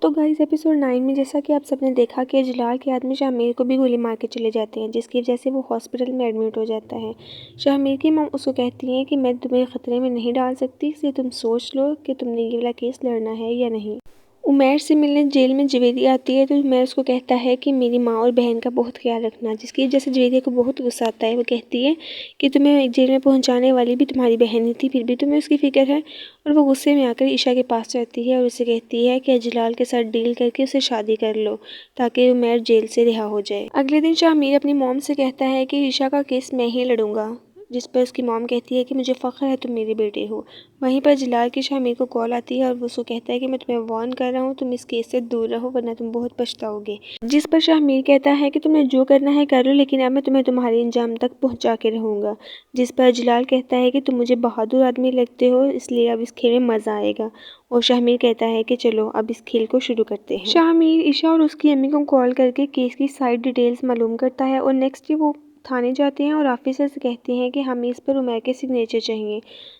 تو guys episode 9 میں جیسا کہ آپ سب نے دیکھا کہ جلال کے آدمی شاہ کو بھی گولی مار کے چلے جاتے ہیں، جس کی وجہ سے وہ ہاسپٹل میں ایڈمٹ ہو جاتا ہے۔ شاہ کی ماں اس کو کہتی ہیں کہ میں تمہیں خطرے میں نہیں ڈال سکتی، اس لیے تم سوچ لو کہ تم نے یہ والا کیس لڑنا ہے یا نہیں۔ عمیر سے ملنے جیل میں جویریہ آتی ہے تو عمیر اس کو کہتا ہے کہ میری ماں اور بہن کا بہت خیال رکھنا، جس کی وجہ سے جویریہ کو بہت غصہ آتا ہے۔ وہ کہتی ہے کہ تمہیں جیل میں پہنچانے والی بھی تمہاری بہن ہی تھی، پھر بھی تمہیں اس کی فکر ہے۔ اور وہ غصے میں آ کر عشاء کے پاس جاتی ہے اور اسے کہتی ہے کہ جلال کے ساتھ ڈیل کر کے اسے شادی کر لو تاکہ عمیر جیل سے رہا ہو جائے۔ اگلے دن شاہ اپنی موم سے کہتا ہے کہ عشاء کا کیس میں ہی لڑوں گا، جس پر اس کی موم کہتی ہے کہ مجھے فخر ہے تم میری بیٹی ہو۔ وہیں پر جلال کی شاہ کو کال آتی ہے اور وہ اس کو کہتا ہے کہ میں تمہیں وارن کر رہا ہوں، تم اس کیس سے دور رہو ورنہ تم بہت پچھتاؤ گے۔ جس پر شاہ کہتا ہے کہ تم نے جو کرنا ہے کر لو، لیکن اب میں تمہیں تمہارے انجام تک پہنچا کے رہوں گا۔ جس پر جلال کہتا ہے کہ تم مجھے بہادر آدمی لگتے ہو، اس لیے اب اس کھیل میں مزہ آئے گا۔ اور شاہ کہتا ہے کہ چلو اب اس کھیل کو شروع کرتے ہیں۔ شاہ عشاء اور اس کی امی کو کال کر کے کیس کی سائٹ ڈیٹیلز معلوم کرتا ہے اور نیکسٹ ڈے وہ تھانے جاتے ہیں اور آفیسر سے کہتے ہیں کہ ہمیں اس پر عمیر کے سگنیچر چاہیے،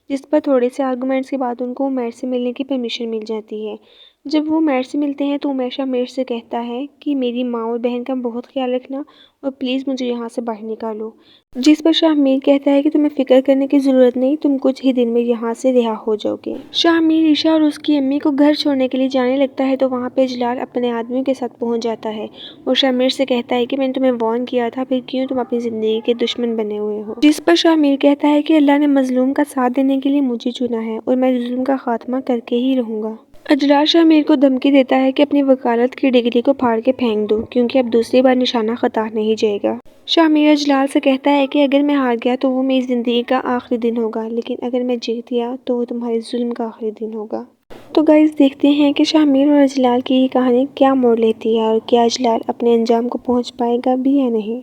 جس پر تھوڑے سے آرگومنٹس کے بعد ان کو عمیر سے ملنے کی پرمیشن مل جاتی ہے۔ جب وہ عمیر سے ملتے ہیں تو عمیر شاہ سے کہتا ہے کہ میری ماں اور بہن کا بہت خیال رکھنا اور پلیز مجھے یہاں سے باہر نکالو۔ جس پر شاہ کہتا ہے کہ تمہیں فکر کرنے کی ضرورت نہیں، تم کچھ ہی دن میں یہاں سے رہا ہو جاؤ گے۔ شاہ عشاء اور اس کی امی کو گھر چھوڑنے کے لیے جانے لگتا ہے تو وہاں پہ جلال اپنے آدمیوں کے ساتھ پہنچ جاتا ہے اور شاہ سے کہتا ہے کہ میں نے تمہیں وارن کیا تھا، پھر کیوں تم اپنی زندگی کے دشمن بنے ہوئے ہو۔ جس پر شاہ کہتا ہے کہ اللہ نے مظلوم کا ساتھ دینے کے لیے مجھے چنا ہے اور میں ظلم کا خاتمہ کر کے ہی رہوں گا۔ جلال شاہ کو دھمکی دیتا ہے کہ اپنی وکالت کی ڈگری کو پھاڑ کے پھینک دو، کیونکہ اب دوسری بار نشانہ خطا نہیں جائے گا۔ شاہ جلال سے کہتا ہے کہ اگر میں ہار گیا تو وہ میری زندگی کا آخری دن ہوگا، لیکن اگر میں جیت گیا تو وہ تمہارے ظلم کا آخری دن ہوگا۔ تو گائز دیکھتے ہیں کہ شاہ اور جلال کی یہ کہانی کیا موڑ لیتی ہے اور کیا جلال اپنے انجام کو پہنچ پائے گا بھی یا نہیں۔